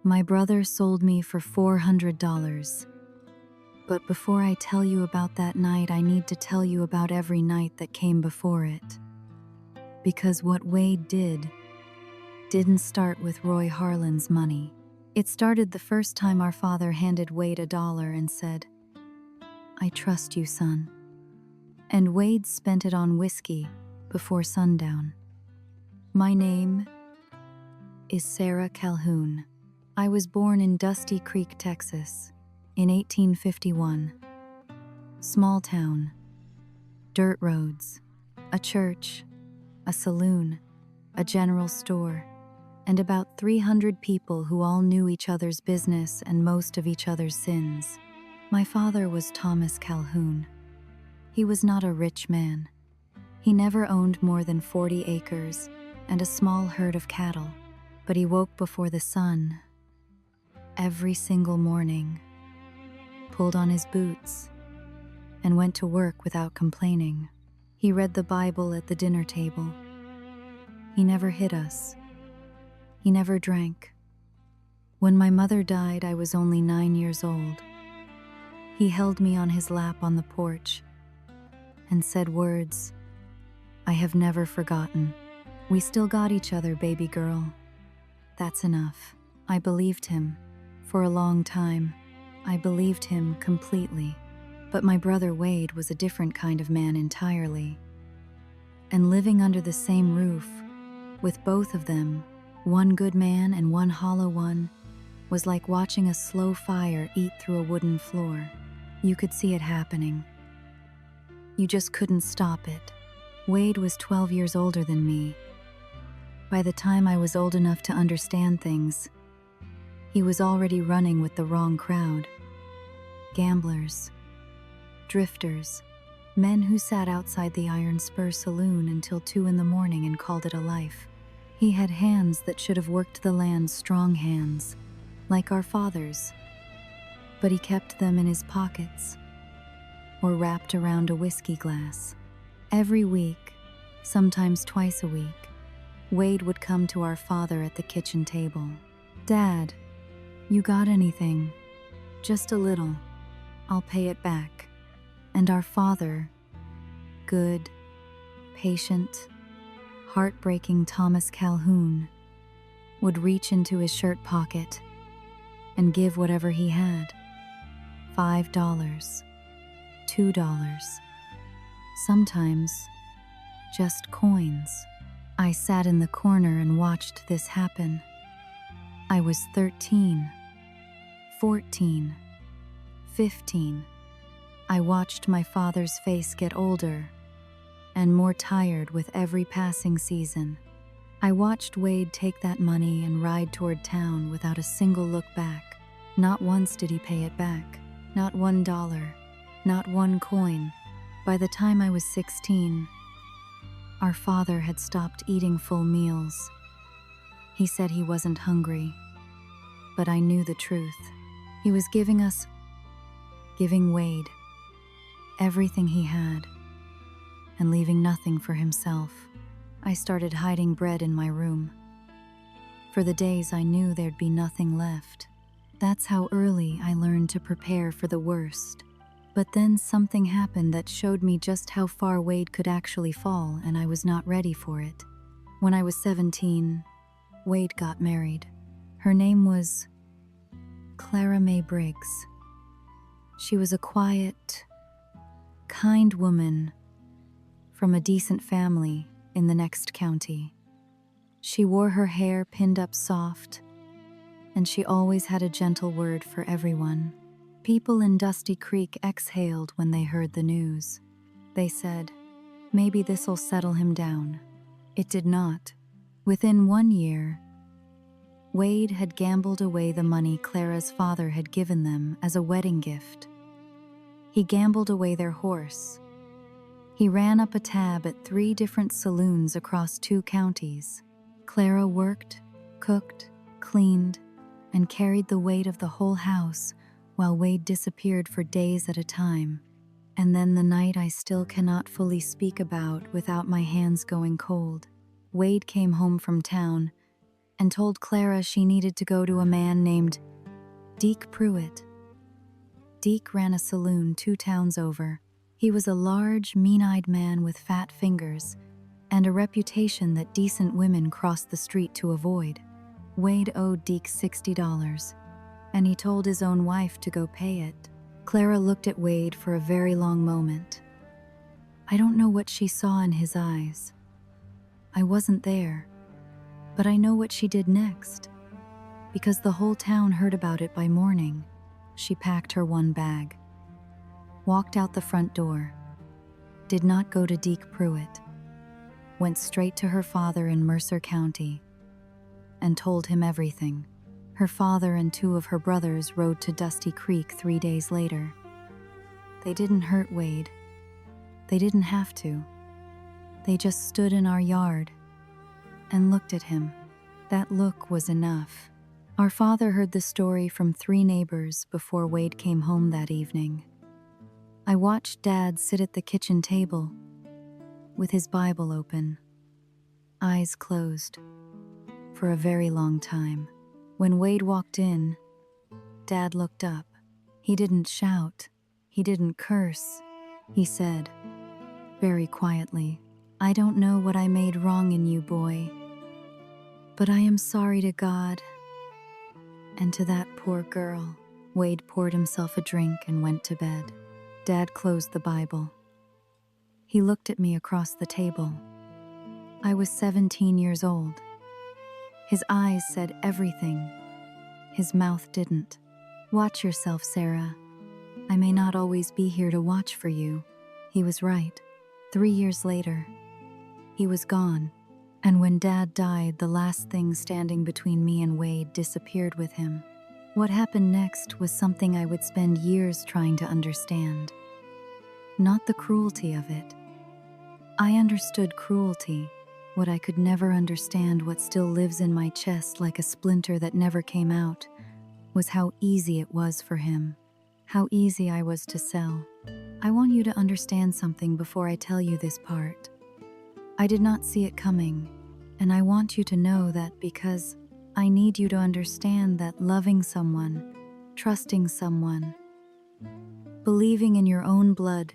My brother sold me for $400. But before I tell you about that night, I need to tell you about every night that came before it. Because what Wade didn't start with Roy Harlan's money. It started the first time our father handed Wade $1 and said, "I trust you, son." And Wade spent it on whiskey before sundown. My name is Sarah Calhoun. I was born in Dusty Creek, Texas, in 1851. Small town, dirt roads, a church, a saloon, a general store, and about 300 people who all knew each other's business and most of each other's sins. My father was Thomas Calhoun. He was not a rich man. He never owned more than 40 acres and a small herd of cattle, but he woke before the sun every single morning, pulled on his boots, and went to work without complaining. He read the Bible at the dinner table. He never hit us. He never drank. When my mother died, I was only 9 years old. He held me on his lap on the porch and said words I have never forgotten. "We still got each other, baby girl. That's enough." I believed him. For a long time, I believed him completely. But my brother Wade was a different kind of man entirely. And living under the same roof, with both of them, one good man and one hollow one, was like watching a slow fire eat through a wooden floor. You could see it happening. You just couldn't stop it. Wade was 12 years older than me. By the time I was old enough to understand things, he was already running with the wrong crowd. Gamblers, drifters, men who sat outside the Iron Spur saloon until 2 in the morning and called it a life. He had hands that should have worked the land, strong hands, like our father's, but he kept them in his pockets or wrapped around a whiskey glass. Every week, sometimes twice a week, Wade would come to our father at the kitchen table. "Dad, you got anything? Just a little. I'll pay it back." And our father, good, patient, heartbreaking Thomas Calhoun, would reach into his shirt pocket and give whatever he had. $5, $2, sometimes just coins. I sat in the corner and watched this happen. I was 13, 14, 15. I watched my father's face get older and more tired with every passing season. I watched Wade take that money and ride toward town without a single look back. Not once did he pay it back. Not $1, not one coin. By the time I was 16, our father had stopped eating full meals. He said he wasn't hungry, but I knew the truth. He was giving Wade, everything he had, and leaving nothing for himself. I started hiding bread in my room. For the days I knew there'd be nothing left. That's how early I learned to prepare for the worst. But then something happened that showed me just how far Wade could actually fall, and I was not ready for it. When I was 17, Wade got married. Her name was Clara Mae Briggs. She was a quiet, kind woman from a decent family in the next county. She wore her hair pinned up soft, and she always had a gentle word for everyone. People in Dusty Creek exhaled when they heard the news. They said, "Maybe this'll settle him down." It did not. Within 1 year, Wade had gambled away the money Clara's father had given them as a wedding gift. He gambled away their horse. He ran up a tab at 3 different saloons across 2 counties. Clara worked, cooked, cleaned, and carried the weight of the whole house while Wade disappeared for days at a time. And then the night I still cannot fully speak about without my hands going cold. Wade came home from town and told Clara she needed to go to a man named Deke Pruitt. Deke ran a saloon 2 towns over. He was a large, mean-eyed man with fat fingers and a reputation that decent women crossed the street to avoid. Wade owed Deke $60, and he told his own wife to go pay it. Clara looked at Wade for a very long moment. I don't know what she saw in his eyes. I wasn't there, but I know what she did next, because the whole town heard about it by morning. She packed her one bag, walked out the front door, did not go to Deke Pruitt, went straight to her father in Mercer County, and told him everything. Her father and 2 of her brothers rode to Dusty Creek 3 days later. They didn't hurt Wade. They didn't have to. They just stood in our yard and looked at him. That look was enough. Our father heard the story from 3 neighbors before Wade came home that evening. I watched Dad sit at the kitchen table with his Bible open, eyes closed, for a very long time. When Wade walked in, Dad looked up. He didn't shout. He didn't curse. He said, very quietly, I don't know what I made wrong in you, boy, but I am sorry to God and to that poor girl. Wade poured himself a drink and went to bed. Dad closed the Bible. He looked at me across the table. I was 17 years old. His eyes said everything. His mouth didn't. Watch yourself, Sarah. I may not always be here to watch for you. He was right. 3 years later, he was gone. And when Dad died, the last thing standing between me and Wade disappeared with him. What happened next was something I would spend years trying to understand. Not the cruelty of it. I understood cruelty. What I could never understand, what still lives in my chest like a splinter that never came out, was how easy it was for him. How easy I was to sell. I want you to understand something before I tell you this part. I did not see it coming, and I want you to know that because I need you to understand that loving someone, trusting someone, believing in your own blood,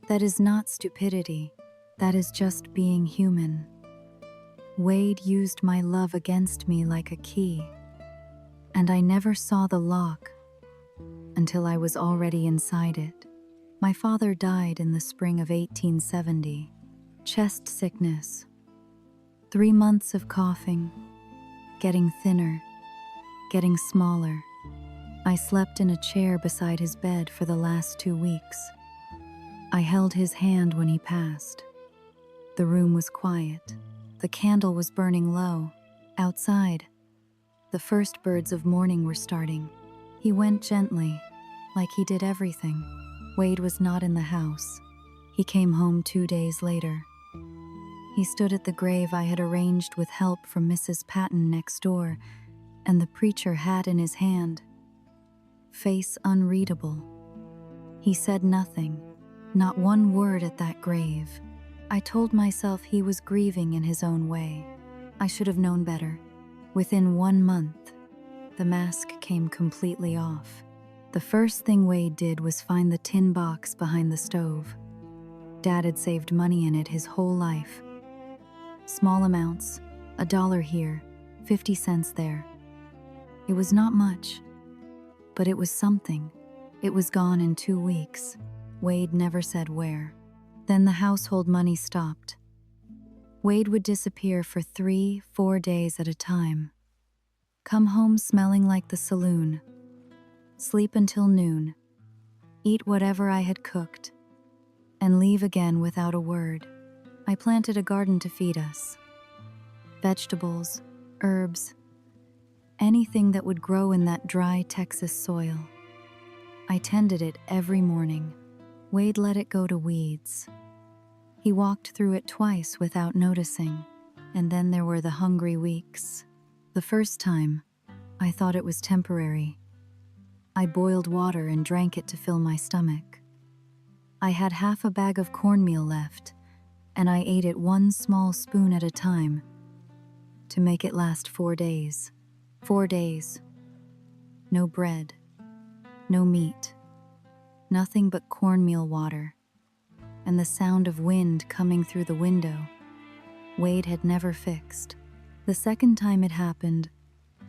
that is not stupidity, that is just being human. Wade used my love against me like a key, and I never saw the lock until I was already inside it. My father died in the spring of 1870. Chest sickness, 3 months of coughing, getting thinner, getting smaller. I slept in a chair beside his bed for the last 2 weeks. I held his hand when he passed. The room was quiet. The candle was burning low. Outside, the first birds of morning were starting. He went gently, like he did everything. Wade was not in the house. He came home 2 days later. He stood at the grave I had arranged with help from Mrs. Patton next door, and the preacher hat in his hand. Face unreadable. He said nothing, not one word at that grave. I told myself he was grieving in his own way. I should have known better. Within 1 month, the mask came completely off. The first thing Wade did was find the tin box behind the stove. Dad had saved money in it his whole life. Small amounts, $1 here, 50 cents there. It was not much, but it was something. It was gone in 2 weeks. Wade never said where. Then the household money stopped. Wade would disappear for 3-4 days at a time. Come home smelling like the saloon. Sleep until noon. Eat whatever I had cooked. And leave again without a word. I planted a garden to feed us. Vegetables, herbs, anything that would grow in that dry Texas soil. I tended it every morning. Wade let it go to weeds. He walked through it twice without noticing, and then there were the hungry weeks. The first time, I thought it was temporary. I boiled water and drank it to fill my stomach. I had half a bag of cornmeal left, and I ate it 1 small spoon at a time. to make it last 4 days. 4 days. No bread, no meat, nothing but cornmeal water, and the sound of wind coming through the window. Wade had never fixed. The second time it happened,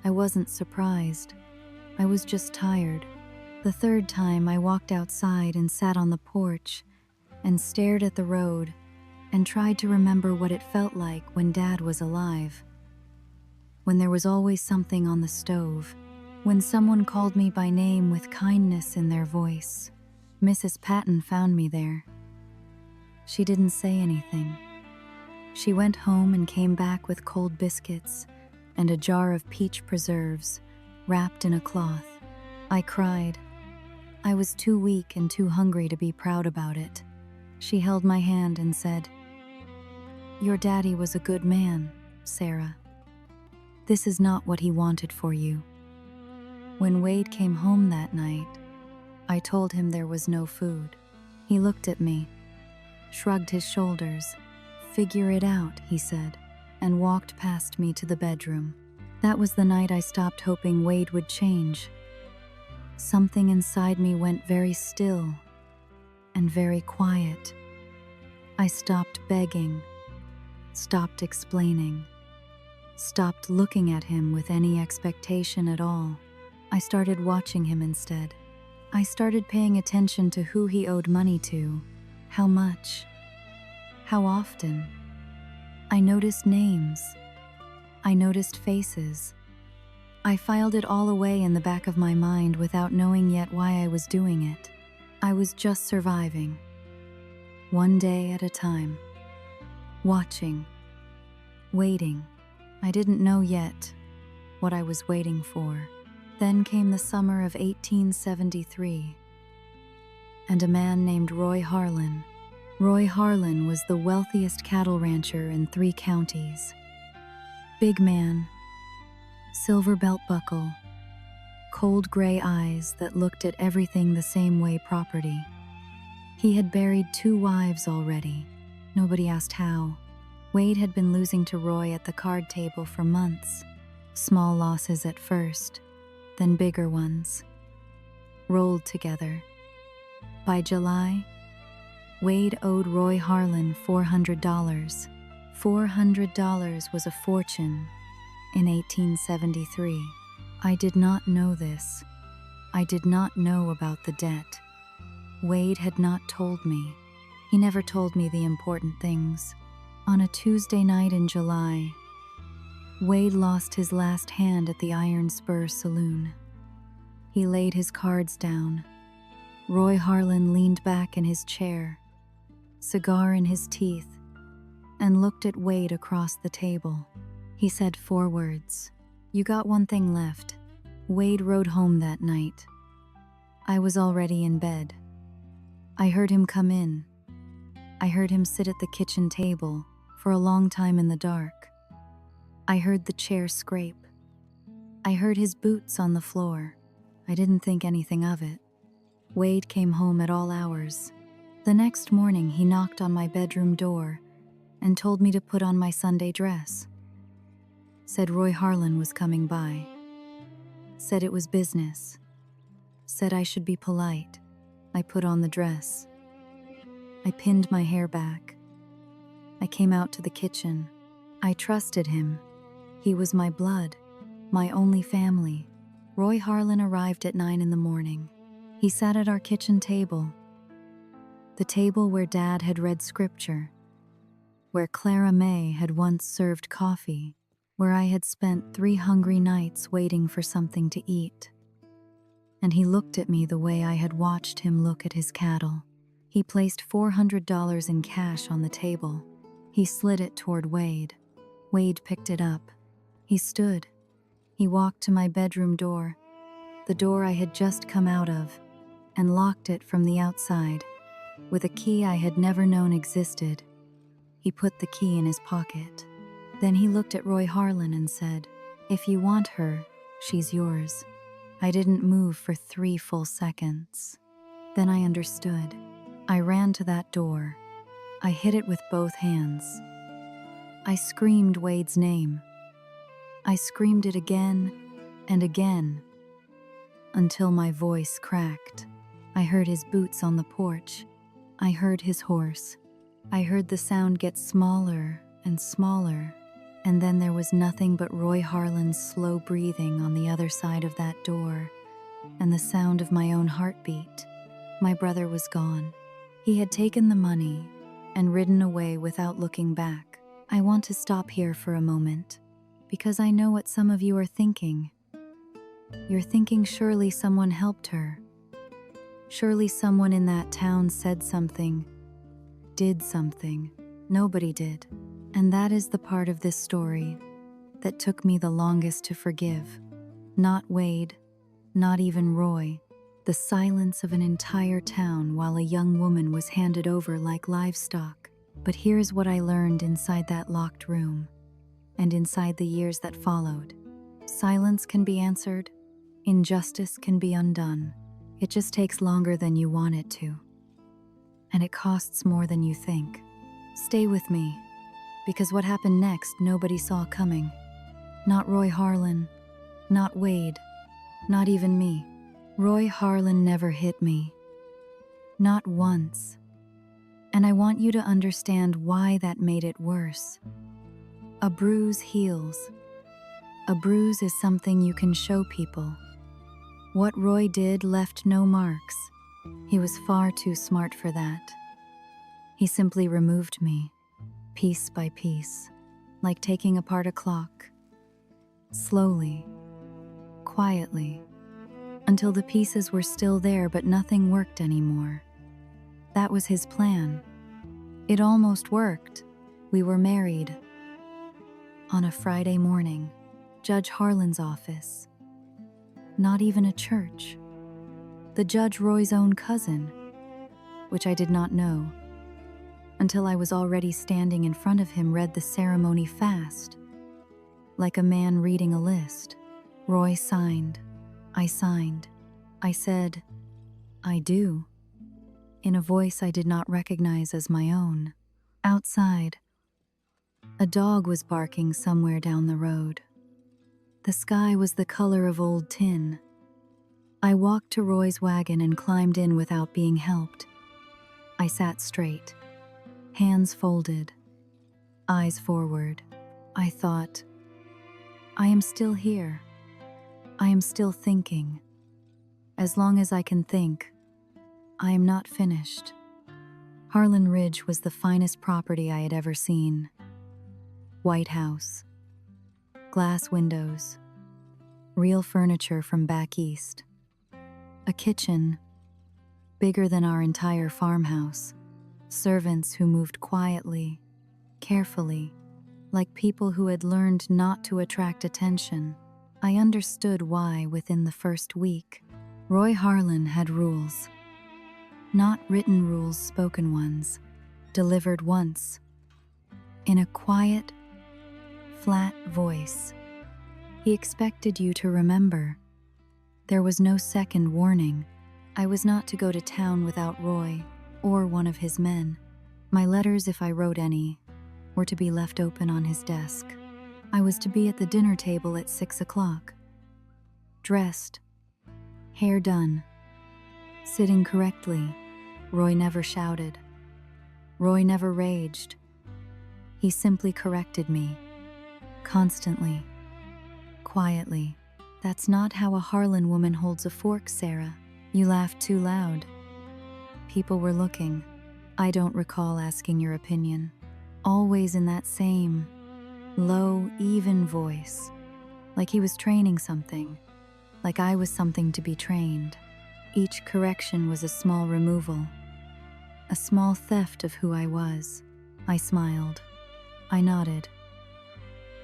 I wasn't surprised. I was just tired. The third time, I walked outside and sat on the porch and stared at the road and tried to remember what it felt like when Dad was alive. When there was always something on the stove, when someone called me by name with kindness in their voice. Mrs. Patton found me there. She didn't say anything. She went home and came back with cold biscuits and a jar of peach preserves wrapped in a cloth. I cried. I was too weak and too hungry to be proud about it. She held my hand and said, "Your daddy was a good man, Sarah. This is not what he wanted for you." When Wade came home that night, I told him there was no food. He looked at me, shrugged his shoulders. "Figure it out," he said, and walked past me to the bedroom. That was the night I stopped hoping Wade would change. Something inside me went very still and very quiet. I stopped begging, stopped explaining, stopped looking at him with any expectation at all. I started watching him instead. I started paying attention to who he owed money to, how much, how often. I noticed names. I noticed faces. I filed it all away in the back of my mind without knowing yet why I was doing it. I was just surviving, one day at a time, watching, waiting. I didn't know yet what I was waiting for. Then came the summer of 1873, and a man named Roy Harlan. Roy Harlan was the wealthiest cattle rancher in 3 counties. Big man, silver belt buckle, cold gray eyes that looked at everything the same way property. He had buried 2 wives already. Nobody asked how. Wade had been losing to Roy at the card table for months. Small losses at first, then bigger ones, rolled together. By July, Wade owed Roy Harlan $400. $400 was a fortune in 1873. I did not know this. I did not know about the debt. Wade had not told me. He never told me the important things. On a Tuesday night in July, Wade lost his last hand at the Iron Spur saloon. He laid his cards down. Roy Harlan leaned back in his chair, cigar in his teeth, and looked at Wade across the table. He said 4 words. "You got one thing left." Wade rode home that night. I was already in bed. I heard him come in. I heard him sit at the kitchen table for a long time in the dark. I heard the chair scrape. I heard his boots on the floor. I didn't think anything of it. Wade came home at all hours. The next morning, he knocked on my bedroom door and told me to put on my Sunday dress. Said Roy Harlan was coming by. Said it was business. Said I should be polite. I put on the dress. I pinned my hair back. I came out to the kitchen. I trusted him. He was my blood, my only family. Roy Harlan arrived at 9 in the morning. He sat at our kitchen table, the table where Dad had read scripture, where Clara May had once served coffee, where I had spent 3 hungry nights waiting for something to eat. And he looked at me the way I had watched him look at his cattle. He placed $400 in cash on the table. He slid it toward Wade. Wade picked it up. He stood. He walked to my bedroom door, the door I had just come out of, and locked it from the outside with a key I had never known existed. He put the key in his pocket. Then he looked at Roy Harlan and said, "If you want her, she's yours." I didn't move for 3 full seconds. Then I understood. I ran to that door. I hit it with both hands. I screamed Wade's name. I screamed it again and again until my voice cracked. I heard his boots on the porch. I heard his horse. I heard the sound get smaller and smaller, and then there was nothing but Roy Harlan's slow breathing on the other side of that door, and the sound of my own heartbeat. My brother was gone. He had taken the money and ridden away without looking back. I want to stop here for a moment, because I know what some of you are thinking. You're thinking surely someone helped her. Surely someone in that town said something, did something. Nobody did. And that is the part of this story that took me the longest to forgive. Not Wade, not even Roy. The silence of an entire town while a young woman was handed over like livestock. But here's what I learned inside that locked room, and inside the years that followed. Silence can be answered. Injustice can be undone. It just takes longer than you want it to. And it costs more than you think. Stay with me, because what happened next nobody saw coming. Not Roy Harlan, not Wade, not even me. Roy Harlan never hit me. Not once. And I want you to understand why that made it worse. A bruise heals. A bruise is something you can show people. What Roy did left no marks. He was far too smart for that. He simply removed me, piece by piece, like taking apart a clock. Slowly, quietly, until the pieces were still there but nothing worked anymore. That was his plan. It almost worked. We were married. On a Friday morning, Judge Harlan's office. Not even a church. The Judge Roy's own cousin, which I did not know, until I was already standing in front of him, read the ceremony fast, like a man reading a list. Roy signed. I signed. I said, "I do," in a voice I did not recognize as my own. Outside, a dog was barking somewhere down the road. The sky was the color of old tin. I walked to Roy's wagon and climbed in without being helped. I sat straight, hands folded, eyes forward. I thought, I am still here. I am still thinking. As long as I can think, I am not finished. Harlan Ridge was the finest property I had ever seen. White house, glass windows, real furniture from back east. A kitchen, bigger than our entire farmhouse. Servants who moved quietly, carefully, like people who had learned not to attract attention. I understood why within the first week. Roy Harlan had rules. Not written rules, spoken ones, delivered once, in a quiet, flat voice. He expected you to remember. There was no second warning. I was not to go to town without Roy or one of his men. My letters, if I wrote any, were to be left open on his desk. I was to be at the dinner table at 6 o'clock. Dressed, hair done, sitting correctly. Roy never shouted. Roy never raged. He simply corrected me, constantly, quietly. That's not how a Harlan woman holds a fork, Sarah. You laughed too loud. People were looking. I don't recall asking your opinion. Always in that same, low, even voice, like he was training something, like I was something to be trained. Each correction was a small removal, a small theft of who I was. I smiled. I nodded.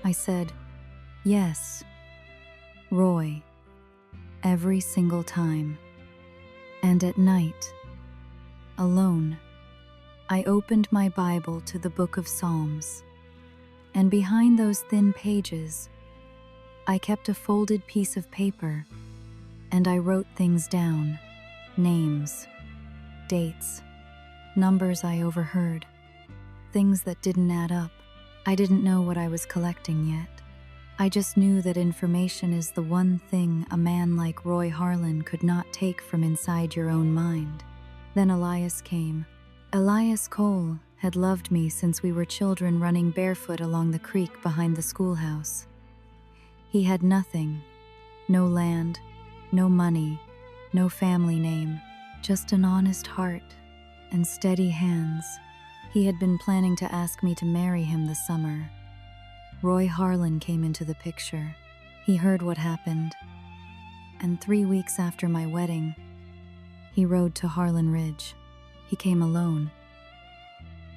I said, "Yes, Roy," every single time. And at night, alone, I opened my Bible to the book of Psalms, and behind those thin pages, I kept a folded piece of paper, and I wrote things down, names, dates, numbers I overheard, things that didn't add up. I didn't know what I was collecting yet. I just knew that information is the one thing a man like Roy Harlan could not take from inside your own mind. Then Elias came. Elias Cole had loved me since we were children running barefoot along the creek behind the schoolhouse. He had nothing, no land, no money, no family name, just an honest heart and steady hands. He had been planning to ask me to marry him this summer. Roy Harlan came into the picture. He heard what happened, and 3 weeks after my wedding, he rode to Harlan Ridge. He came alone.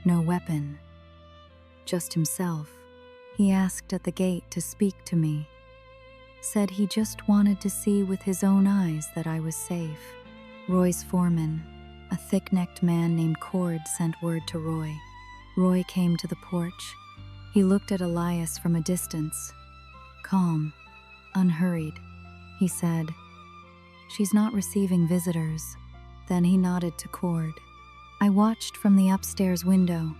No weapon, just himself. He asked at the gate to speak to me. Said he just wanted to see with his own eyes that I was safe. Roy's foreman, a thick-necked man named Cord, sent word to Roy. Roy came to the porch. He looked at Elias from a distance. Calm, unhurried. He said, "She's not receiving visitors." Then he nodded to Cord. I watched from the upstairs window.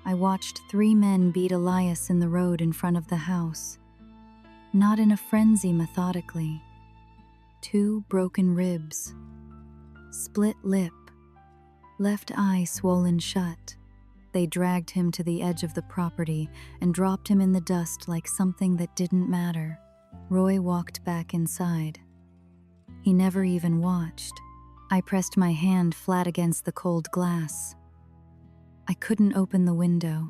I watched 3 men beat Elias in the road in front of the house. Not in a frenzy, methodically. 2 broken ribs, split lip, left eye swollen shut. They dragged him to the edge of the property and dropped him in the dust like something that didn't matter. Roy walked back inside. He never even watched. I pressed my hand flat against the cold glass. I couldn't open the window.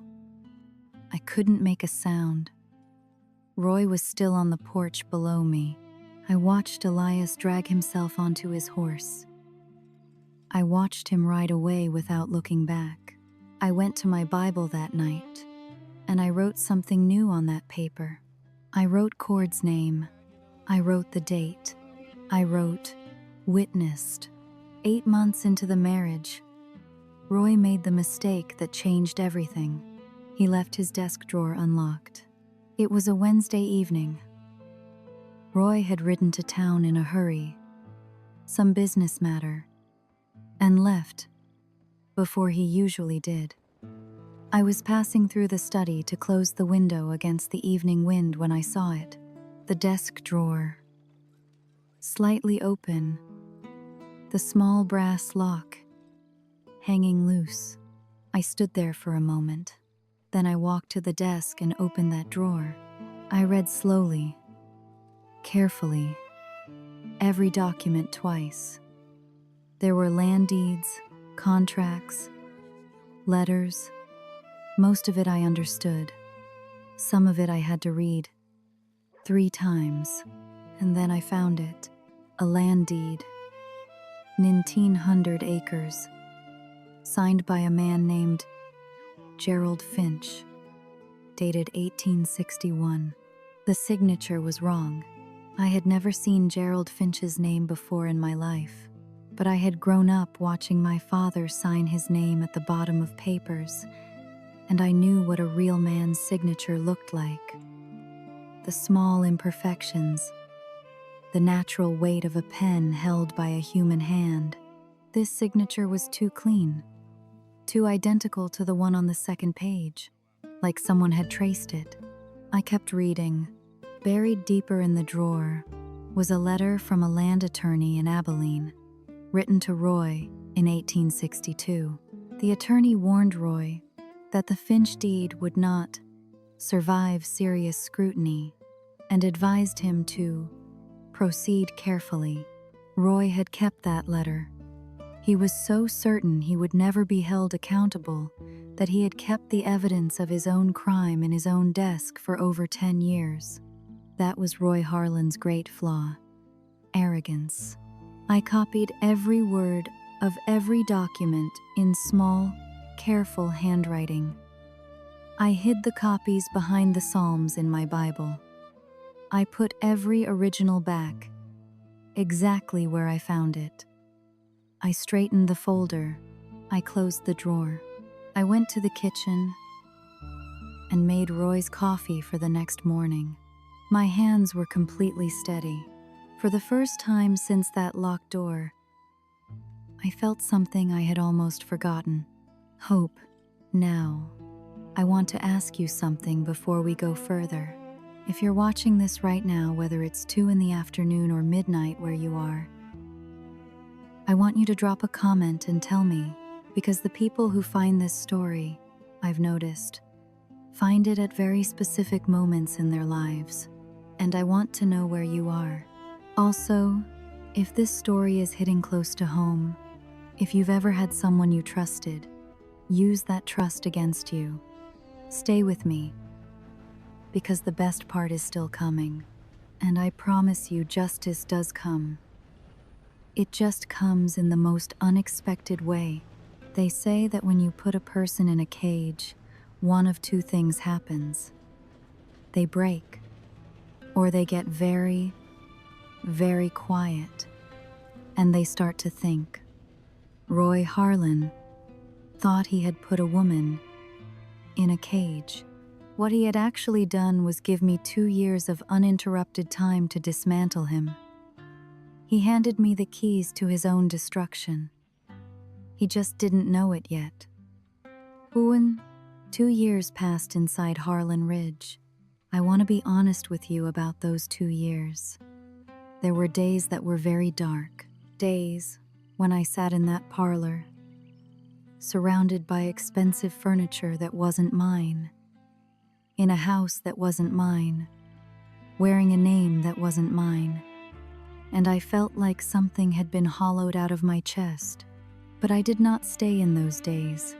I couldn't make a sound. Roy was still on the porch below me. I watched Elias drag himself onto his horse. I watched him ride away without looking back. I went to my Bible that night, and I wrote something new on that paper. I wrote Cord's name. I wrote the date. I wrote, "Witnessed." 8 months into the marriage, Roy made the mistake that changed everything. He left his desk drawer unlocked. It was a Wednesday evening. Roy had ridden to town in a hurry, some business matter, and left before he usually did. I was passing through the study to close the window against the evening wind when I saw it. The desk drawer, slightly open, the small brass lock hanging loose. I stood there for a moment. Then I walked to the desk and opened that drawer. I read slowly, carefully, every document twice. There were land deeds, contracts, letters. Most of it I understood. Some of it I had to read 3 times. And then I found it. A land deed. 1,900 acres. Signed by a man named Gerald Finch. Dated 1861. The signature was wrong. I had never seen Gerald Finch's name before in my life, but I had grown up watching my father sign his name at the bottom of papers, and I knew what a real man's signature looked like. The small imperfections, the natural weight of a pen held by a human hand. This signature was too clean, too identical to the one on the second page, like someone had traced it. I kept reading. Buried deeper in the drawer was a letter from a land attorney in Abilene, written to Roy in 1862. The attorney warned Roy that the Finch deed would not survive serious scrutiny and advised him to proceed carefully. Roy had kept that letter. He was so certain he would never be held accountable that he had kept the evidence of his own crime in his own desk for over 10 years. That was Roy Harlan's great flaw: arrogance. I copied every word of every document in small, careful handwriting. I hid the copies behind the Psalms in my Bible. I put every original back, exactly where I found it. I straightened the folder. I closed the drawer. I went to the kitchen and made Roy's coffee for the next morning. My hands were completely steady. For the first time since that locked door, I felt something I had almost forgotten: hope. Now, I want to ask you something before we go further. If you're watching this right now, whether it's 2 in the afternoon or midnight where you are, I want you to drop a comment and tell me, because the people who find this story, I've noticed, find it at very specific moments in their lives, and I want to know where you are. Also, if this story is hitting close to home, if you've ever had someone you trusted, use that trust against you. Stay with me, because the best part is still coming, and I promise you justice does come. It just comes in the most unexpected way. They say that when you put a person in a cage, one of two things happens. They break, or they get very, very quiet, and they start to think. Roy Harlan thought he had put a woman in a cage. What he had actually done was give me 2 years of uninterrupted time to dismantle him. He handed me the keys to his own destruction. He just didn't know it yet. When 2 years passed inside Harlan Ridge, I want to be honest with you about those 2 years. There were days that were very dark, days when I sat in that parlor, surrounded by expensive furniture that wasn't mine, in a house that wasn't mine, wearing a name that wasn't mine, and I felt like something had been hollowed out of my chest. But I did not stay in those days.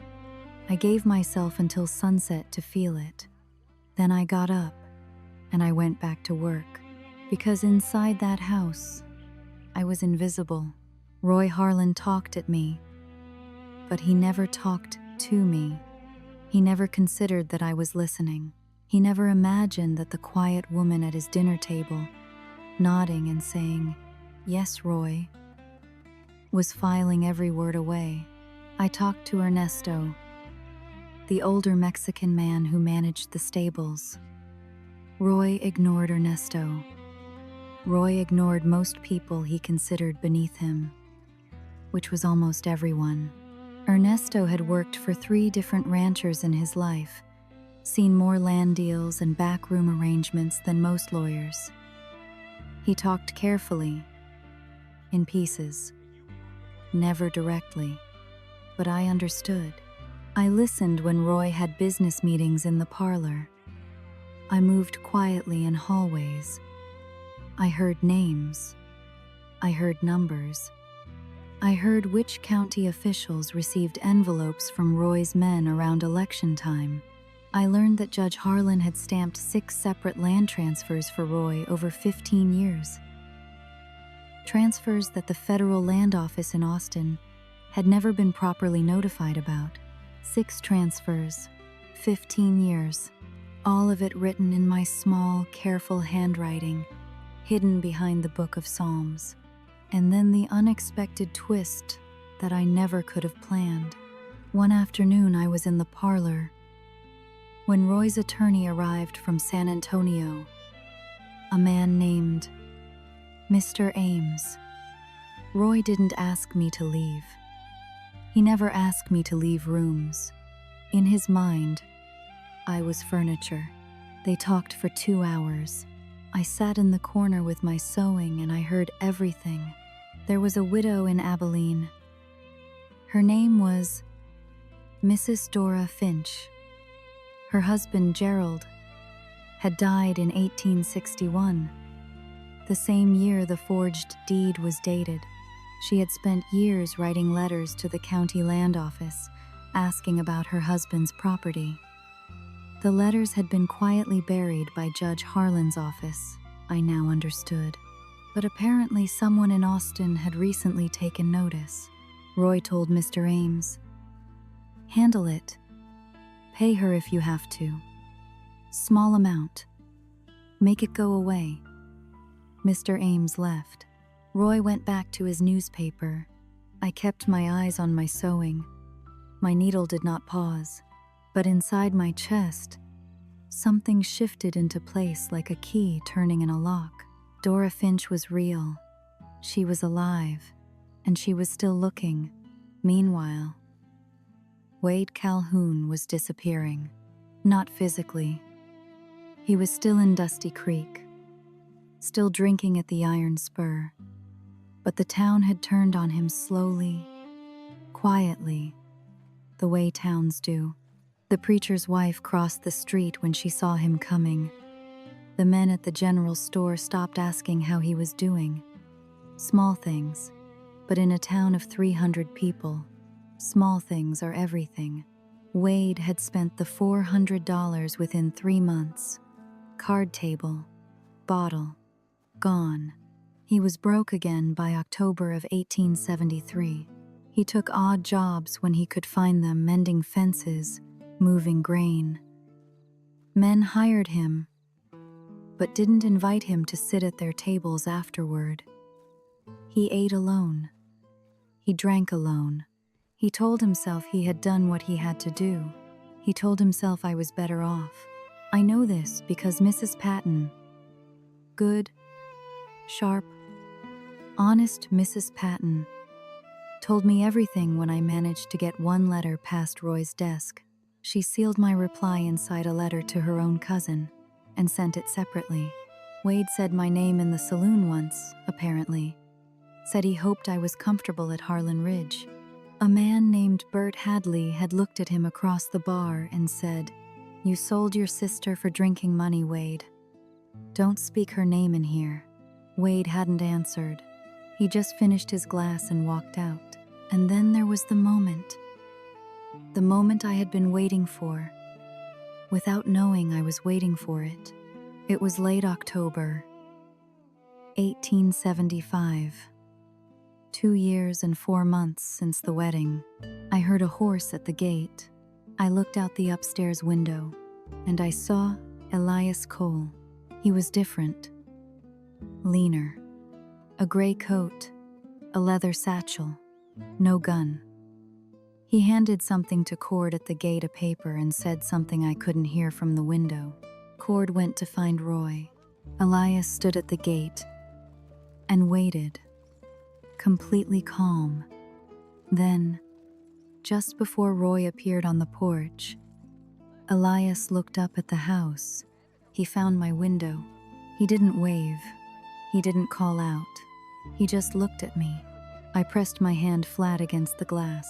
I gave myself until sunset to feel it. Then I got up and I went back to work, because inside that house, I was invisible. Roy Harlan talked at me, but he never talked to me. He never considered that I was listening. He never imagined that the quiet woman at his dinner table, nodding and saying, "Yes, Roy," was filing every word away. I talked to Ernesto, the older Mexican man who managed the stables. Roy ignored Ernesto. Roy ignored most people he considered beneath him, which was almost everyone. Ernesto had worked for 3 different ranchers in his life, seen more land deals and backroom arrangements than most lawyers. He talked carefully, in pieces, never directly, but I understood. I listened when Roy had business meetings in the parlor. I moved quietly in hallways. I heard names. I heard numbers. I heard which county officials received envelopes from Roy's men around election time. I learned that Judge Harlan had stamped 6 separate land transfers for Roy over 15 years. Transfers that the federal land office in Austin had never been properly notified about. 6 transfers, 15 years, all of it written in my small, careful handwriting, hidden behind the Book of Psalms. And then the unexpected twist that I never could have planned. One afternoon I was in the parlor when Roy's attorney arrived from San Antonio, a man named Mr. Ames. Roy didn't ask me to leave. He never asked me to leave rooms. In his mind, I was furniture. They talked for 2 hours. I sat in the corner with my sewing and I heard everything. There was a widow in Abilene. Her name was Mrs. Dora Finch. Her husband, Gerald, had died in 1861, the same year the forged deed was dated. She had spent years writing letters to the county land office, asking about her husband's property. The letters had been quietly buried by Judge Harlan's office, I now understood. But apparently someone in Austin had recently taken notice. Roy told Mr. Ames, "Handle it. Pay her if you have to. Small amount. Make it go away." Mr. Ames left. Roy went back to his newspaper. I kept my eyes on my sewing. My needle did not pause, but inside my chest, something shifted into place like a key turning in a lock. Dora Finch was real. She was alive, and she was still looking. Meanwhile, Wade Calhoun was disappearing. Not physically, He was still in Dusty Creek, still drinking at the Iron Spur, but the town had turned on him slowly, quietly, the way towns do. The preacher's wife crossed the street when she saw him coming. The men at the general store stopped asking how he was doing. Small things, but in a town of 300 people, small things are everything. Wade had spent the $400 within 3 months. Card table, bottle, gone. He was broke again by October of 1873. He took odd jobs when he could find them, mending fences, moving grain. Men hired him, but didn't invite him to sit at their tables afterward. He ate alone. He drank alone. He told himself he had done what he had to do. He told himself, I was better off. I know this because Mrs. Patton, good, sharp, honest Mrs. Patton, told me everything when I managed to get one letter past Roy's desk. She sealed my reply inside a letter to her own cousin and sent it separately. Wade said my name in the saloon once, apparently. Said he hoped I was comfortable at Harlan Ridge. A man named Bert Hadley had looked at him across the bar and said, You sold your sister for drinking money, Wade. Don't speak her name in here. Wade hadn't answered. He just finished his glass and walked out. And then there was the moment I had been waiting for, without knowing I was waiting for it. It was late October, 1875. 2 years and 4 months since the wedding. I heard a horse at the gate. I looked out the upstairs window, and I saw Elias Cole. He was different, leaner, a gray coat, a leather satchel, no gun. He handed something to Cord at the gate, a paper, and said something I couldn't hear from the window. Cord went to find Roy. Elias stood at the gate and waited, completely calm. Then, just before Roy appeared on the porch, Elias looked up at the house. He found my window. He didn't wave. He didn't call out. He just looked at me. I pressed my hand flat against the glass.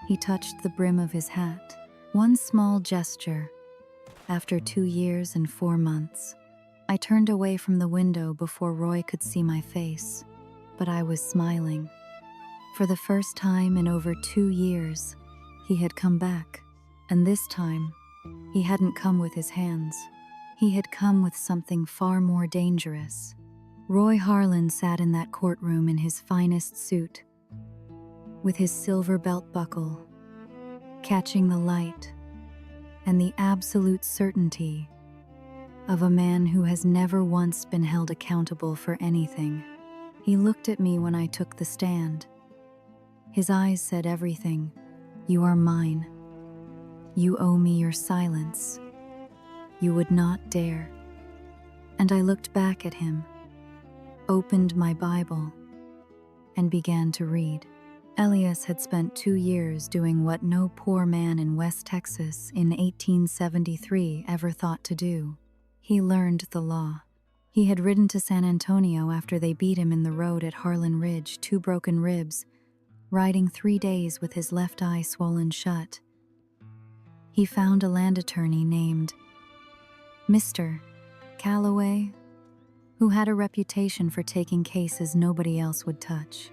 He touched the brim of his hat. One small gesture. After 2 years and 4 months, I turned away from the window before Roy could see my face. But I was smiling. For the first time in over 2 years, he had come back. And this time, he hadn't come with his hands. He had come with something far more dangerous. Roy Harlan sat in that courtroom in his finest suit, with his silver belt buckle, catching the light and the absolute certainty of a man who has never once been held accountable for anything. He looked at me when I took the stand. His eyes said everything. You are mine. You owe me your silence. You would not dare. And I looked back at him, opened my Bible, and began to read. Elias had spent 2 years doing what no poor man in West Texas in 1873 ever thought to do. He learned the law. He had ridden to San Antonio after they beat him in the road at Harlan Ridge, 2 broken ribs, riding 3 days with his left eye swollen shut. He found a land attorney named Mr. Calloway, who had a reputation for taking cases nobody else would touch.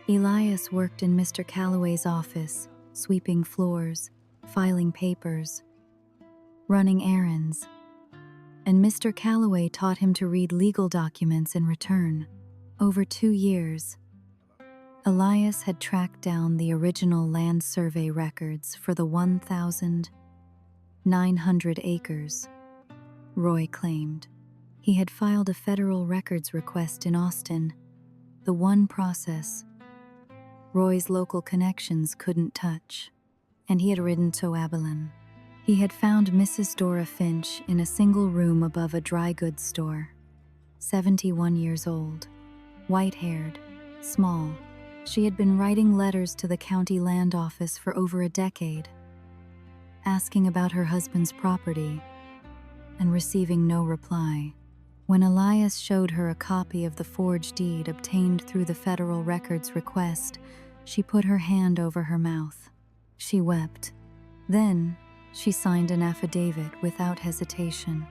Elias worked in Mr. Calloway's office, sweeping floors, filing papers, running errands, and Mr. Calloway taught him to read legal documents in return. Over 2 years, Elias had tracked down the original land survey records for the 1,900 acres Roy claimed. He had filed a federal records request in Austin, the one process Roy's local connections couldn't touch, and he had ridden to Abilene. He had found Mrs. Dora Finch in a single room above a dry goods store, 71 years old, white-haired, small. She had been writing letters to the county land office for over a decade, asking about her husband's property, and receiving no reply. When Elias showed her a copy of the forged deed obtained through the federal records request, she put her hand over her mouth. She wept. Then, she signed an affidavit without hesitation.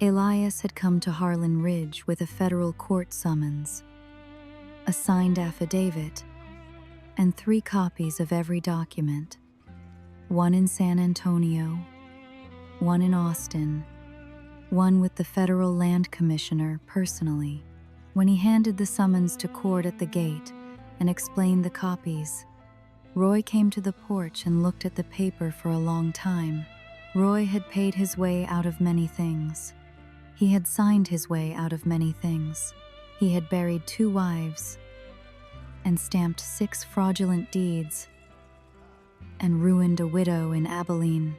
Elias had come to Harlan Ridge with a federal court summons, a signed affidavit, and 3 copies of every document, one in San Antonio, one in Austin, one with the federal land commissioner personally. When he handed the summons to court at the gate and explained the copies, Roy came to the porch and looked at the paper for a long time. Roy had paid his way out of many things. He had signed his way out of many things. He had buried 2 wives and stamped 6 fraudulent deeds and ruined a widow in Abilene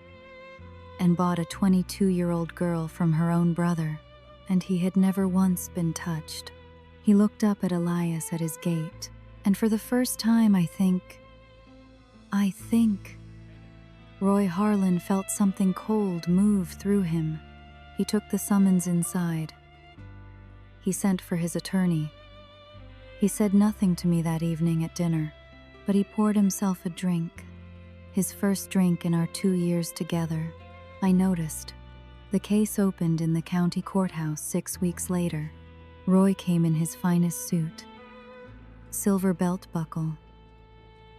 and bought a 22-year-old girl from her own brother, and he had never once been touched. He looked up at Elias at his gate, and for the first time, I think, Roy Harlan felt something cold move through him. He took the summons inside. He sent for his attorney. He said nothing to me that evening at dinner, but he poured himself a drink, his first drink in our 2 years together. I noticed. The case opened in the county courthouse 6 weeks later. Roy came in his finest suit, silver belt buckle.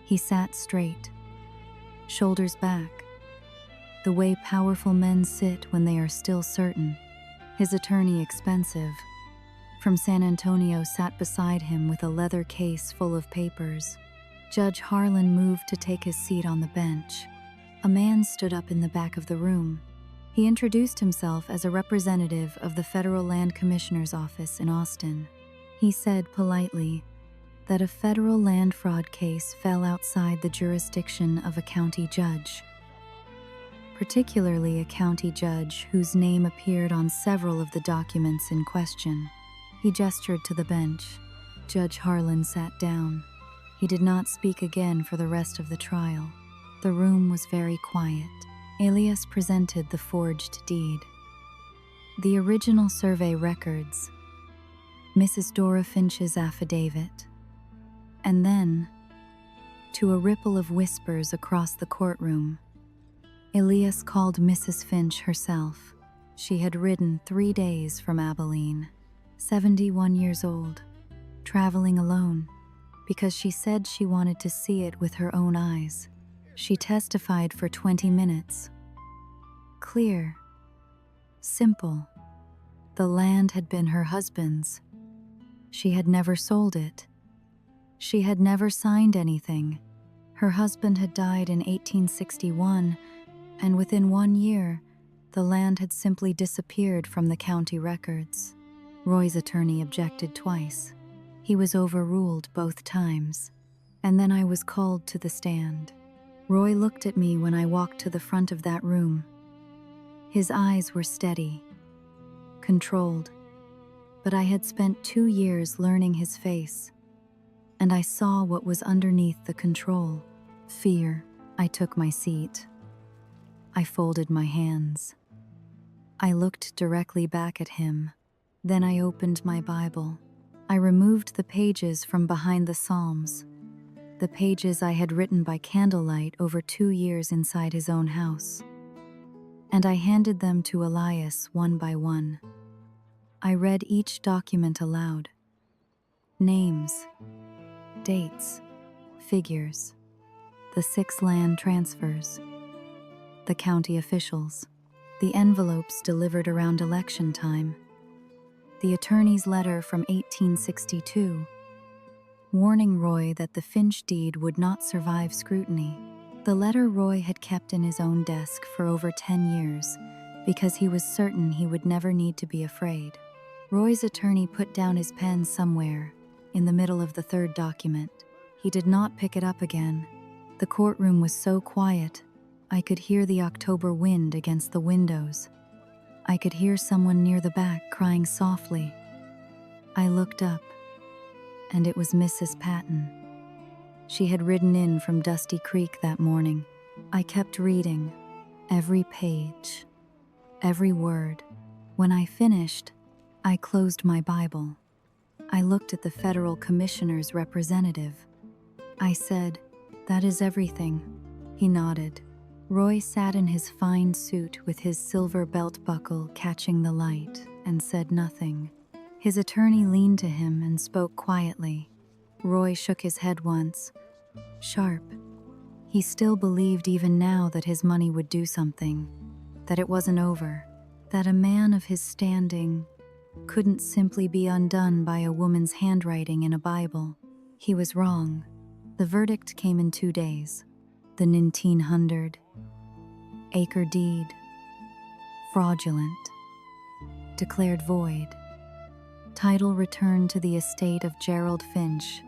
He sat straight, shoulders back, the way powerful men sit when they are still certain. His attorney, expensive, from San Antonio, sat beside him with a leather case full of papers. Judge Harlan moved to take his seat on the bench. A man stood up in the back of the room. He introduced himself as a representative of the Federal Land Commissioner's office in Austin. He said politely that a federal land fraud case fell outside the jurisdiction of a county judge, particularly a county judge whose name appeared on several of the documents in question. He gestured to the bench. Judge Harlan sat down. He did not speak again for the rest of the trial. The room was very quiet. Elias presented the forged deed, the original survey records, Mrs. Dora Finch's affidavit, and then, to a ripple of whispers across the courtroom, Elias called Mrs. Finch herself. She had ridden 3 days from Abilene, 71 years old, traveling alone, because she said she wanted to see it with her own eyes. She testified for 20 minutes. Clear, simple. The land had been her husband's. She had never sold it. She had never signed anything. Her husband had died in 1861, and within 1 year, the land had simply disappeared from the county records. Roy's attorney objected twice. He was overruled both times, and then I was called to the stand. Roy looked at me when I walked to the front of that room. His eyes were steady, controlled, but I had spent 2 years learning his face, and I saw what was underneath the control. Fear. I took my seat. I folded my hands. I looked directly back at him. Then I opened my Bible. I removed the pages from behind the Psalms, the pages I had written by candlelight over 2 years inside his own house. And I handed them to Elias one by one. I read each document aloud. Names, dates, figures, the 6 land transfers, the county officials, the envelopes delivered around election time, the attorney's letter from 1862, warning Roy that the Finch deed would not survive scrutiny. The letter Roy had kept in his own desk for over 10 years because he was certain he would never need to be afraid. Roy's attorney put down his pen somewhere in the middle of the 3rd document. He did not pick it up again. The courtroom was so quiet, I could hear the October wind against the windows. I could hear someone near the back crying softly. I looked up, and it was Mrs. Patton. She had ridden in from Dusty Creek that morning. I kept reading, every page, every word. When I finished, I closed my Bible. I looked at the federal commissioner's representative. I said, "That is everything." He nodded. Roy sat in his fine suit with his silver belt buckle catching the light and said nothing. His attorney leaned to him and spoke quietly. Roy shook his head once. Sharp. He still believed even now that his money would do something, that it wasn't over, that a man of his standing couldn't simply be undone by a woman's handwriting in a Bible. He was wrong. The verdict came in 2 days. The 1900-acre deed, fraudulent, declared void. Title returned to the estate of Gerald Finch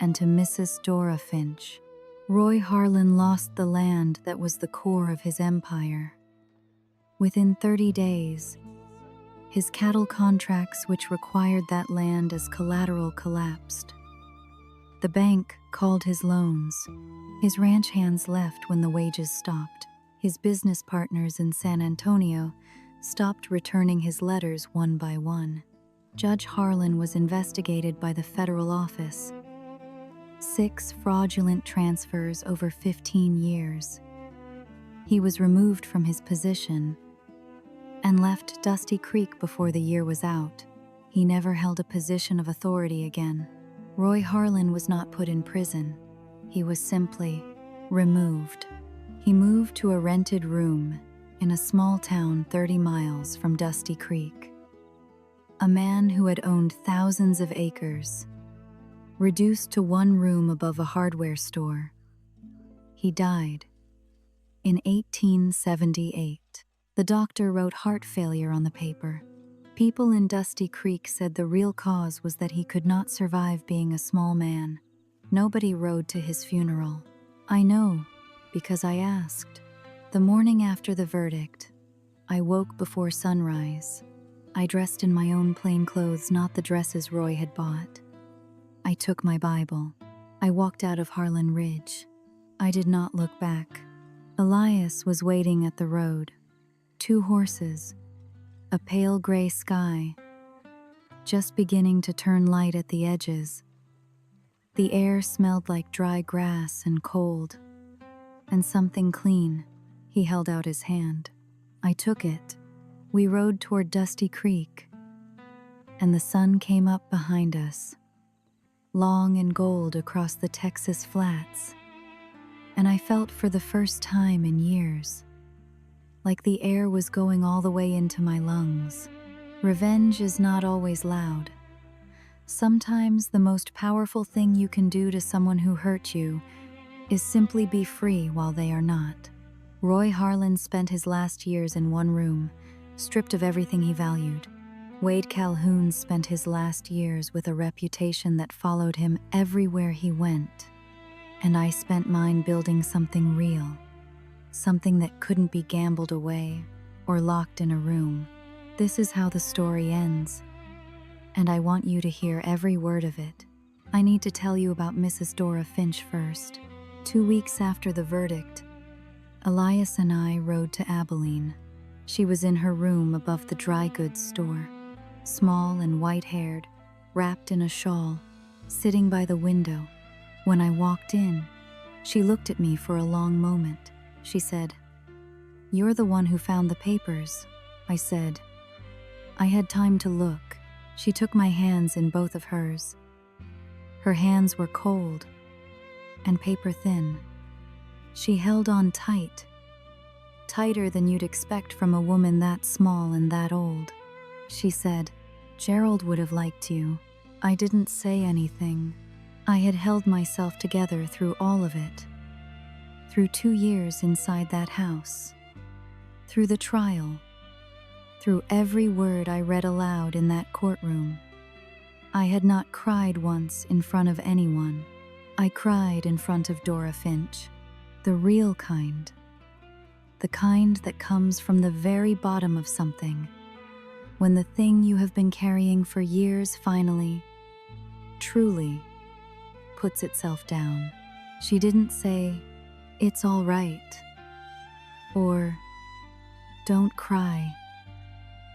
and to Mrs. Dora Finch. Roy Harlan lost the land that was the core of his empire. Within 30 days, his cattle contracts, which required that land as collateral, collapsed. The bank called his loans. His ranch hands left when the wages stopped. His business partners in San Antonio stopped returning his letters one by one. Judge Harlan was investigated by the federal office. 6 fraudulent transfers over 15 years. He was removed from his position and left Dusty Creek before the year was out. He never held a position of authority again. Roy Harlan was not put in prison. He was simply removed. He moved to a rented room in a small town 30 miles from Dusty Creek. A man who had owned thousands of acres, reduced to one room above a hardware store. He died in 1878. The doctor wrote heart failure on the paper. People in Dusty Creek said the real cause was that he could not survive being a small man. Nobody rode to his funeral. I know, because I asked. The morning after the verdict, I woke before sunrise. I dressed in my own plain clothes, not the dresses Roy had bought. I took my Bible. I walked out of Harlan Ridge. I did not look back. Elias was waiting at the road. 2 horses, a pale gray sky, just beginning to turn light at the edges. The air smelled like dry grass and cold, and something clean. He held out his hand. I took it. We rode toward Dusty Creek, and the sun came up behind us, long and gold across the Texas flats, and I felt for the first time in years like the air was going all the way into my lungs. Revenge is not always loud. Sometimes the most powerful thing you can do to someone who hurt you is simply be free while they are not. Roy Harlan spent his last years in one room, stripped of everything he valued. Wade Calhoun spent his last years with a reputation that followed him everywhere he went. And I spent mine building something real. Something that couldn't be gambled away or locked in a room. This is how the story ends, and I want you to hear every word of it. I need to tell you about Mrs. Dora Finch first. 2 weeks after the verdict, Elias and I rode to Abilene. She was in her room above the dry goods store, small and white-haired, wrapped in a shawl, sitting by the window. When I walked in, she looked at me for a long moment. She said, "You're the one who found the papers," I said. I had time to look. She took my hands in both of hers. Her hands were cold and paper thin. She held on tight, tighter than you'd expect from a woman that small and that old. She said, "Gerald would have liked you." I didn't say anything. I had held myself together through all of it. Through 2 years inside that house, through the trial, through every word I read aloud in that courtroom. I had not cried once in front of anyone. I cried in front of Dora Finch, the real kind, the kind that comes from the very bottom of something, when the thing you have been carrying for years finally, truly, puts itself down. She didn't say, "It's all right," or "Don't cry."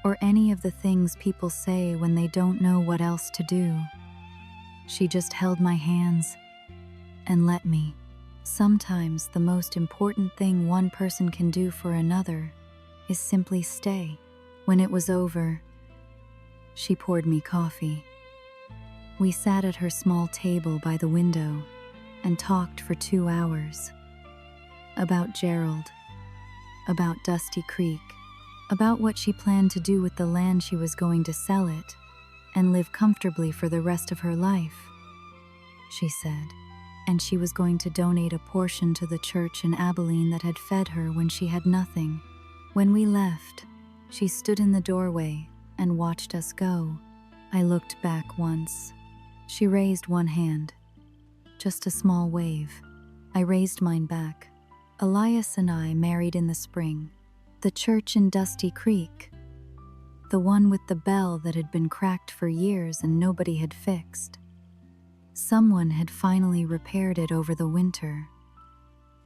or any of the things people say when they don't know what else to do. She just held my hands and let me. Sometimes the most important thing one person can do for another is simply stay. When it was over, she poured me coffee. We sat at her small table by the window and talked for 2 hours. About Gerald, about Dusty Creek, about what she planned to do with the land she was going to sell it and live comfortably for the rest of her life, she said. And she was going to donate a portion to the church in Abilene that had fed her when she had nothing. When we left, she stood in the doorway and watched us go. I looked back once. She raised one hand, just a small wave. I raised mine back. Elias and I married in the spring. The church in Dusty Creek, the one with the bell that had been cracked for years and nobody had fixed. Someone had finally repaired it over the winter.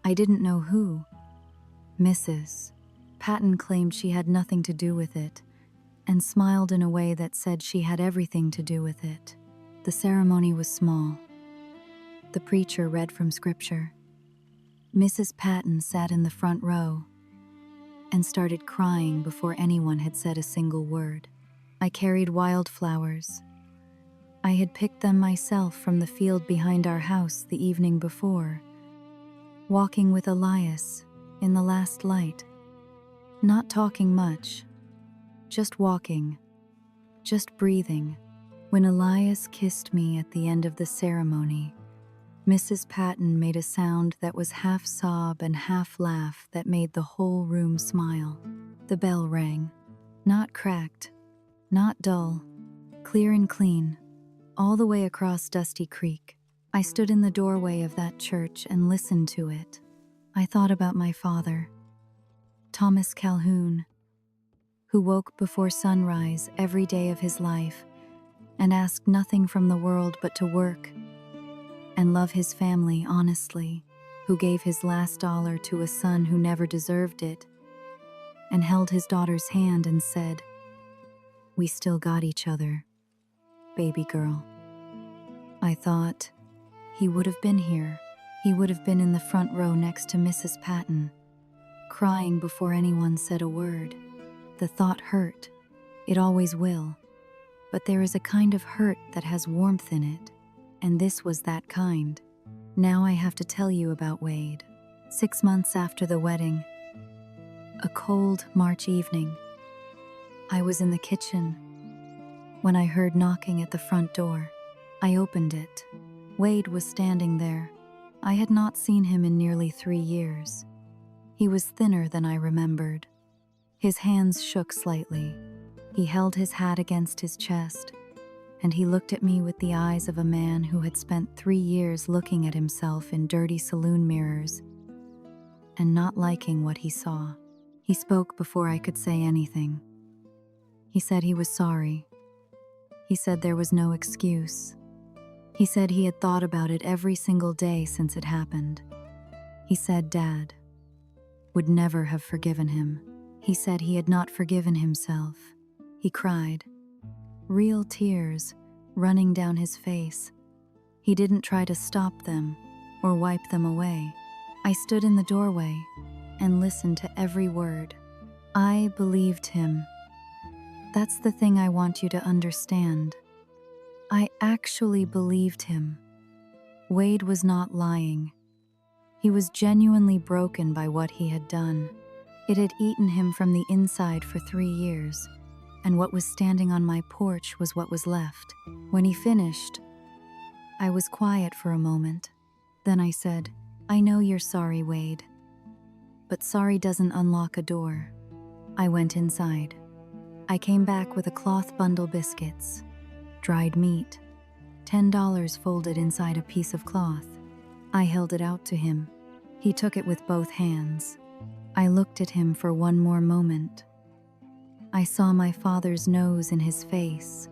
I didn't know who. Mrs. Patton claimed she had nothing to do with it and smiled in a way that said she had everything to do with it. The ceremony was small. The preacher read from scripture. Mrs. Patton sat in the front row and started crying before anyone had said a single word. I carried wildflowers. I had picked them myself from the field behind our house the evening before, walking with Elias in the last light, not talking much, just walking, just breathing. When Elias kissed me at the end of the ceremony, Mrs. Patton made a sound that was half sob and half laugh that made the whole room smile. The bell rang, not cracked, not dull, clear and clean, all the way across Dusty Creek. I stood in the doorway of that church and listened to it. I thought about my father, Thomas Calhoun, who woke before sunrise every day of his life and asked nothing from the world but to work and love his family honestly, who gave his last dollar to a son who never deserved it and held his daughter's hand and said, "We still got each other, baby girl." I thought, he would have been here. He would have been in the front row next to Mrs. Patton, crying before anyone said a word. The thought hurt. It always will. But there is a kind of hurt that has warmth in it, and this was that kind. Now I have to tell you about Wade. 6 months after the wedding, a cold March evening, I was in the kitchen when I heard knocking at the front door. I opened it. Wade was standing there. I had not seen him in nearly 3 years. He was thinner than I remembered. His hands shook slightly. He held his hat against his chest, and he looked at me with the eyes of a man who had spent 3 years looking at himself in dirty saloon mirrors and not liking what he saw. He spoke before I could say anything. He said he was sorry. He said there was no excuse. He said he had thought about it every single day since it happened. He said Dad would never have forgiven him. He said he had not forgiven himself. He cried, real tears running down his face. He didn't try to stop them or wipe them away. I stood in the doorway and listened to every word. I believed him. That's the thing I want you to understand. I actually believed him. Wade was not lying. He was genuinely broken by what he had done. It had eaten him from the inside for 3 years, and what was standing on my porch was what was left. When he finished, I was quiet for a moment. Then I said, "I know you're sorry, Wade, but sorry doesn't unlock a door." I went inside. I came back with a cloth bundle biscuits, dried meat, $10 folded inside a piece of cloth. I held it out to him. He took it with both hands. I looked at him for one more moment. I saw my father's nose in his face,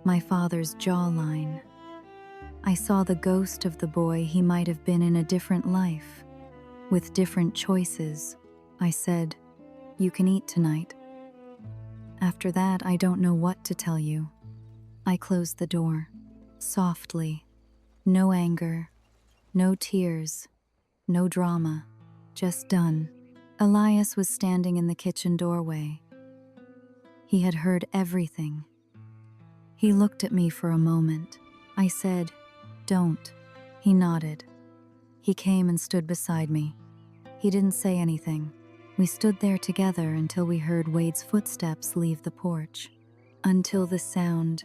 my father's jawline. I saw the ghost of the boy he might have been in a different life, with different choices. I said, "You can eat tonight." After that, I don't know what to tell you. I closed the door, softly. No anger, no tears, no drama, just done. Elias was standing in the kitchen doorway. He had heard everything. He looked at me for a moment. I said, "Don't." He nodded. He came and stood beside me. He didn't say anything. We stood there together until we heard Wade's footsteps leave the porch, until the sound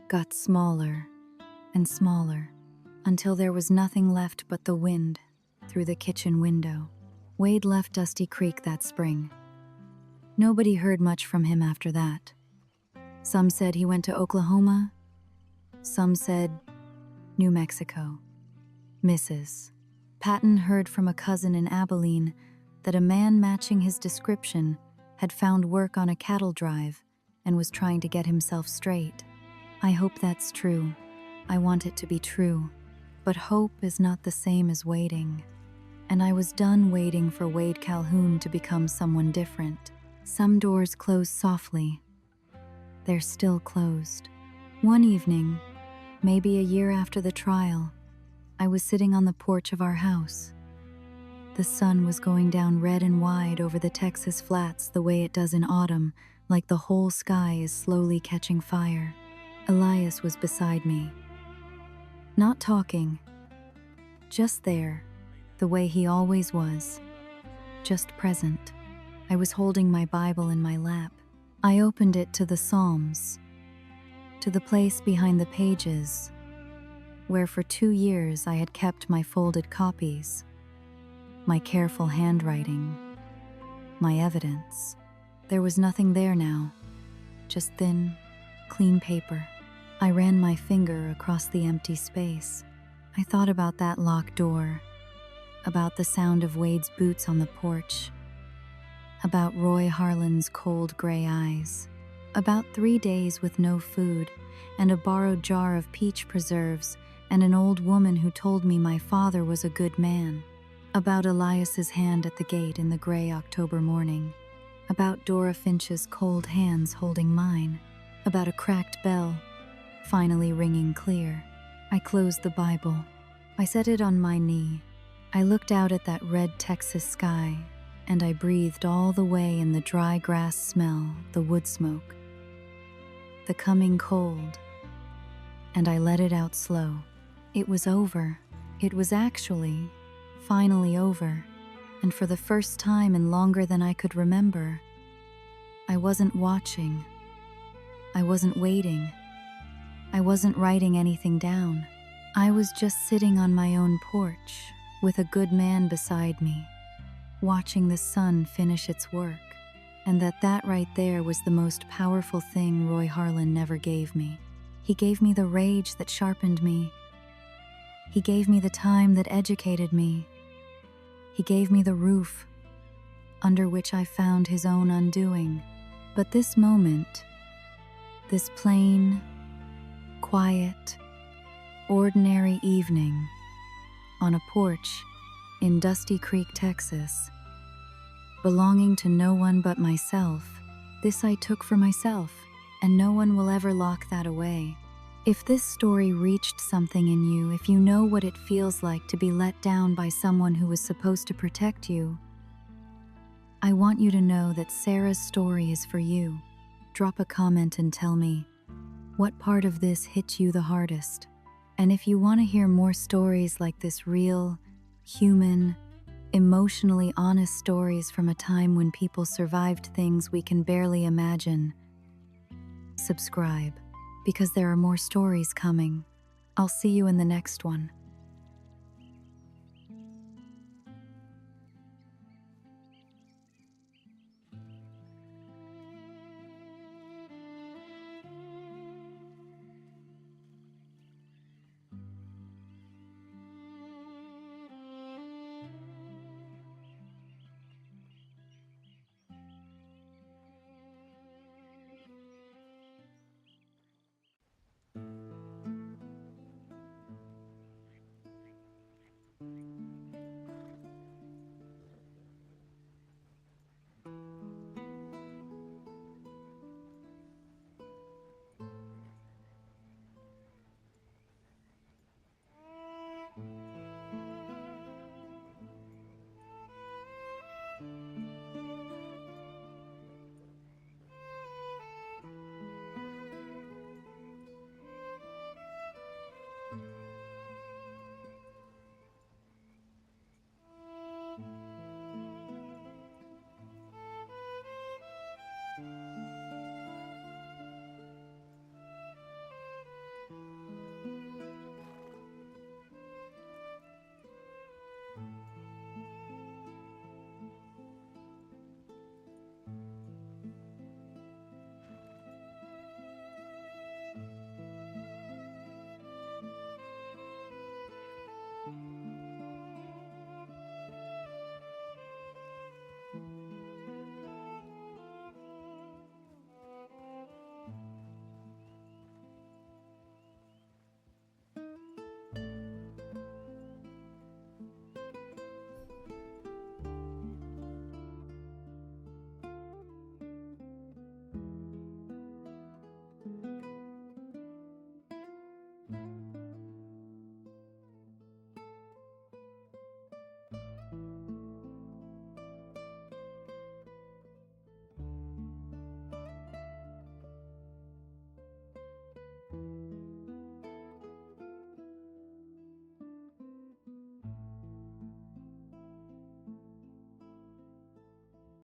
got smaller and smaller, until there was nothing left but the wind through the kitchen window. Wade left Dusty Creek that spring. Nobody heard much from him after that. Some said he went to Oklahoma. Some said New Mexico. Mrs. Patton heard from a cousin in Abilene that a man matching his description had found work on a cattle drive and was trying to get himself straight. I hope that's true. I want it to be true. But hope is not the same as waiting. And I was done waiting for Wade Calhoun to become someone different. Some doors close softly. They're still closed. One evening, maybe a year after the trial, I was sitting on the porch of our house. The sun was going down red and wide over the Texas flats the way it does in autumn, like the whole sky is slowly catching fire. Elias was beside me. Not talking. Just there, the way he always was. Just present. I was holding my Bible in my lap. I opened it to the Psalms, to the place behind the pages, where for 2 years I had kept my folded copies, my careful handwriting, my evidence. There was nothing there now, just thin, clean paper. I ran my finger across the empty space. I thought about that locked door, about the sound of Wade's boots on the porch, about Roy Harlan's cold gray eyes, about 3 days with no food and a borrowed jar of peach preserves and an old woman who told me my father was a good man, about Elias's hand at the gate in the gray October morning, about Dora Finch's cold hands holding mine, about a cracked bell finally ringing clear. I closed the Bible. I set it on my knee. I looked out at that red Texas sky, and I breathed all the way in the dry grass smell, the wood smoke, the coming cold, and I let it out slow. It was over. It was actually finally over, and for the first time in longer than I could remember, I wasn't watching. I wasn't waiting. I wasn't writing anything down. I was just sitting on my own porch with a good man beside me, watching the sun finish its work, and that right there was the most powerful thing Roy Harlan never gave me. He gave me the rage that sharpened me. He gave me the time that educated me. He gave me the roof under which I found his own undoing. But this moment, this plain, quiet, ordinary evening on a porch in Dusty Creek, Texas, belonging to no one but myself, this I took for myself, and no one will ever lock that away. If this story reached something in you, if you know what it feels like to be let down by someone who was supposed to protect you, I want you to know that Sarah's story is for you. Drop a comment and tell me what part of this hit you the hardest. And if you want to hear more stories like this, real, human, emotionally honest stories from a time when people survived things we can barely imagine, subscribe, because there are more stories coming. I'll see you in the next one.